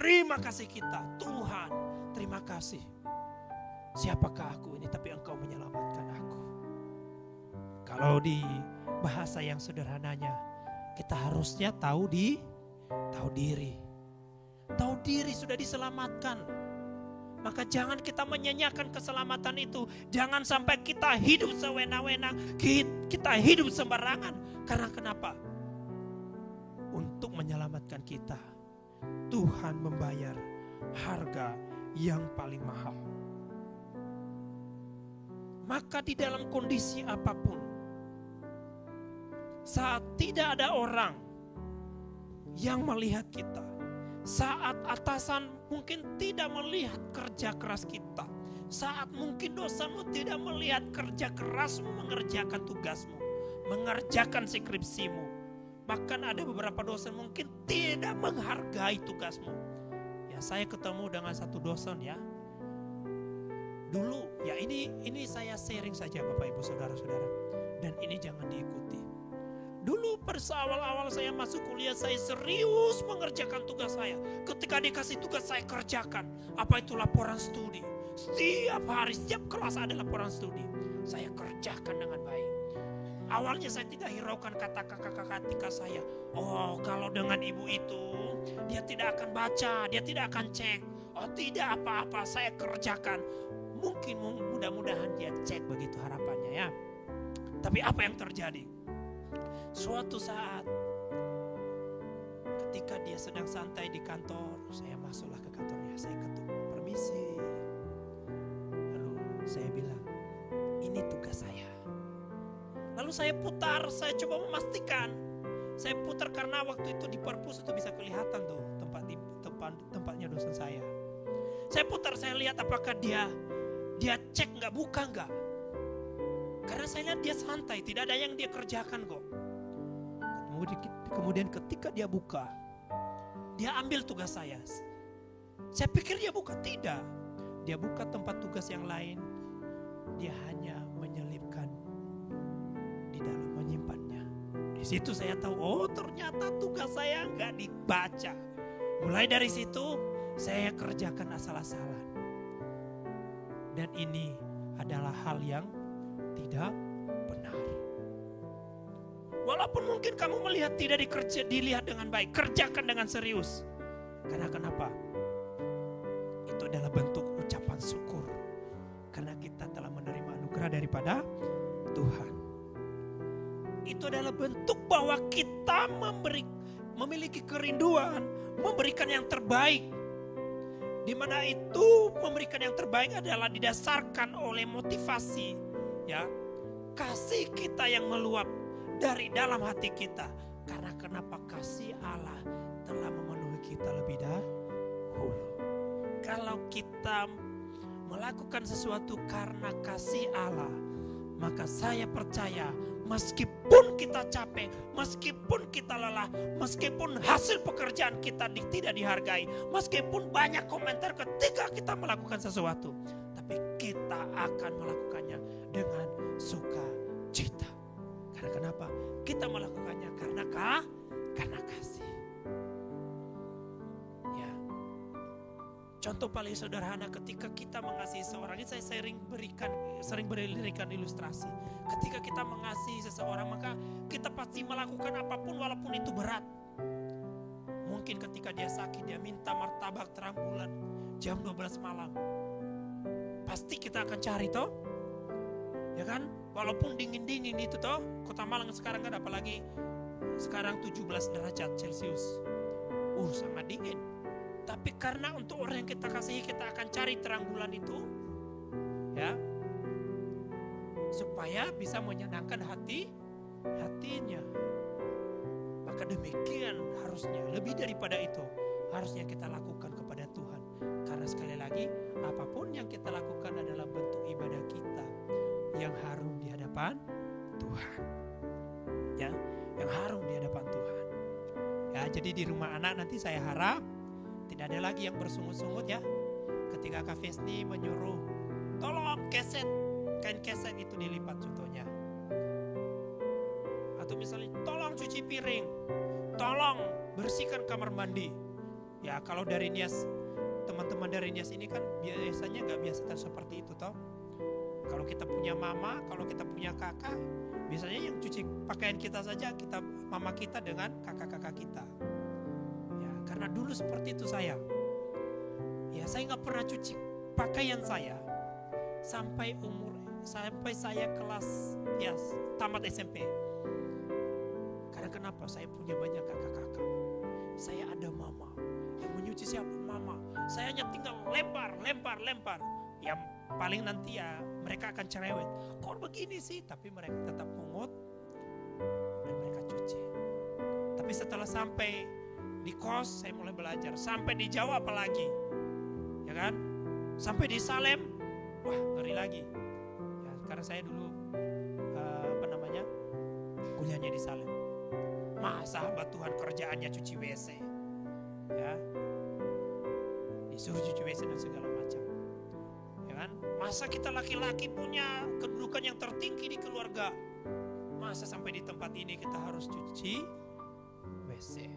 terima kasih kita. Tuhan, terima kasih. Siapakah aku ini, tapi Engkau menyelamatkan aku. Kalau di bahasa yang sederhananya, kita harusnya tahu diri. Tahu diri sudah diselamatkan. Maka jangan kita menyanyiakan keselamatan itu. Jangan sampai kita hidup sewenang-wenang, kita hidup sembarangan. Karena kenapa? Untuk menyelamatkan kita, Tuhan membayar harga yang paling mahal. Maka di dalam kondisi apapun, saat tidak ada orang yang melihat kita, saat atasan mungkin tidak melihat kerja keras kita, saat mungkin dosamu tidak melihat kerja kerasmu mengerjakan tugasmu, mengerjakan skripsimu, bahkan ada beberapa dosen mungkin tidak menghargai tugasmu. Ya, saya ketemu dengan satu dosen ya. Dulu ya ini saya sharing saja Bapak Ibu Saudara-saudara, dan ini jangan diikuti. Dulu pada awal-awal saya masuk kuliah, saya serius mengerjakan tugas saya. Ketika dikasih tugas saya kerjakan. Apa itu laporan studi? Setiap hari, setiap kelas ada laporan studi. Saya kerjakan dengan baik. Awalnya saya tidak hiraukan kata kakak-kakak tingkat saya. Oh, kalau dengan ibu itu dia tidak akan baca, dia tidak akan cek. Oh tidak apa-apa, saya kerjakan. Mungkin mudah-mudahan dia cek, begitu harapannya ya. Tapi apa yang terjadi? Suatu saat ketika dia sedang santai di kantor, saya masuklah ke kantornya, saya ketuk, permisi. Lalu saya bilang, ini tugas saya. Lalu saya putar, saya coba memastikan. Saya putar karena waktu itu di perpus itu bisa kelihatan tuh tempatnya dosen saya. Saya putar, saya lihat apakah dia cek nggak, buka nggak. Karena saya lihat dia santai, tidak ada yang dia kerjakan kok. Kemudian ketika dia buka, dia ambil tugas saya. Saya pikir dia buka, tidak. Dia buka tempat tugas yang lain. Dia hanya menyelipkan di dalam, menyimpannya. Di situ saya tahu, oh ternyata tugas saya nggak dibaca. Mulai dari situ saya kerjakan asal-asalan. Dan ini adalah hal yang tidak benar. Walaupun mungkin kamu melihat tidak dilihat dengan baik, kerjakan dengan serius. Karena kenapa? Itu adalah bentuk ucapan syukur. Karena kita telah menerima anugerah daripada Tuhan. Itu adalah bentuk bahwa kita memiliki kerinduan, memberikan yang terbaik. Di mana itu memberikan yang terbaik adalah didasarkan oleh motivasi, ya, kasih kita yang meluap dari dalam hati kita. Karena kenapa? Kasih Allah telah memenuhi kita lebih dahulu. Kalau kita melakukan sesuatu karena kasih Allah, maka saya percaya meskipun kita capek, meskipun kita lelah, meskipun hasil pekerjaan kita tidak dihargai, meskipun banyak komentar ketika kita melakukan sesuatu, tapi kita akan melakukannya dengan sukacita. Karena kenapa? Kita melakukannya karena kasih. Ya. Contoh paling sederhana ketika kita mengasihi seorang, ini saya sering berikan ilustrasi. Ketika kita mengasihi seseorang, maka kita pasti melakukan apapun walaupun itu berat. Mungkin ketika dia sakit, dia minta martabak terang bulan jam 12 malam. Pasti kita akan cari toh. Ya kan? Walaupun dingin-dingin itu toh. Kota Malang sekarang kan apalagi sekarang 17 derajat Celcius. Sangat dingin. Tapi karena untuk orang yang kita kasihi, kita akan cari terang bulan itu. Ya. Supaya bisa menyenangkan hatinya. Maka demikian harusnya, lebih daripada itu, harusnya kita lakukan kepada Tuhan. Karena sekali lagi, apapun yang kita lakukan adalah bentuk ibadah kita yang harum di hadapan Tuhan. Ya, yang harum di hadapan Tuhan. Ya, jadi di rumah anak nanti saya harap tidak ada lagi yang bersungut-sungut ya. Ketika Kak Fesni menyuruh, tolong kain keset itu dilipat contohnya. Atau misalnya tolong cuci piring, tolong bersihkan kamar mandi. Ya kalau dari Nias, teman-teman dari Nias ini kan biasanya nggak biasa seperti itu toh. Kalau kita punya mama, kalau kita punya kakak, biasanya yang cuci pakaian kita saja mama kita dengan kakak-kakak kita. Ya karena dulu seperti itu saya. Ya saya nggak pernah cuci pakaian saya sampai saya kelas ya tamat SMP. Karena kenapa? Saya punya banyak kakak-kakak. Saya ada mama. Yang menyuci siapa? Mama. Saya hanya tinggal lempar. Yang paling nanti ya mereka akan cerewet. Kok begini sih? Tapi mereka tetap pungut dan mereka cuci. Tapi setelah sampai di kos saya mulai belajar. Sampai di Jawa apalagi. Ya kan? Sampai di Salem. Wah ngeri lagi. Ya, karena saya dulu kuliahnya di Salem. Masa hamba Tuhan kerjaannya cuci WC. Ya. Disuruh cuci WC dan segala macam. Ya kan? Masa kita laki-laki punya kedudukan yang tertinggi di keluarga. Masa sampai di tempat ini kita harus cuci WC.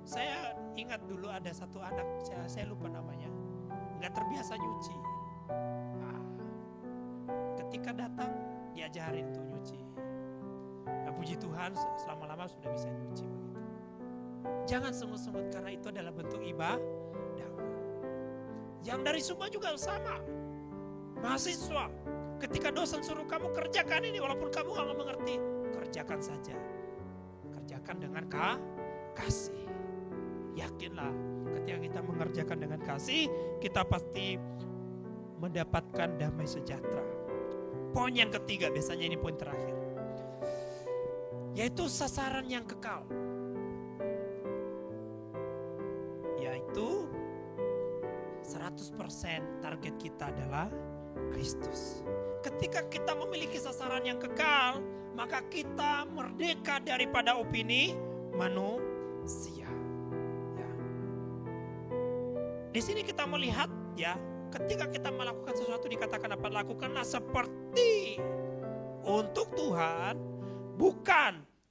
Saya ingat dulu ada satu anak, saya lupa namanya. Gak terbiasa nyuci. Nah, ketika datang diajarin tuh nyuci. Nah, puji Tuhan selama-lama sudah bisa nyuci begitu. Jangan sungut-sungut karena itu adalah bentuk ibadah. Yang dari Sumba juga sama. Mahasiswa, ketika dosen suruh kamu kerjakan ini walaupun kamu gak mengerti, kerjakan saja. Kerjakan dengan kasih. Yakinlah ketika kita mengerjakan dengan kasih, kita pasti mendapatkan damai sejahtera. Poin yang ketiga, biasanya ini poin terakhir, yaitu sasaran yang kekal. Yaitu 100% target kita adalah Kristus. Ketika kita memiliki sasaran yang kekal, maka kita merdeka daripada opini manusia. Ya. Di sini kita melihat ya, ketika kita melakukan sesuatu dikatakan apa? Lakukanlah seperti untuk Tuhan, bukan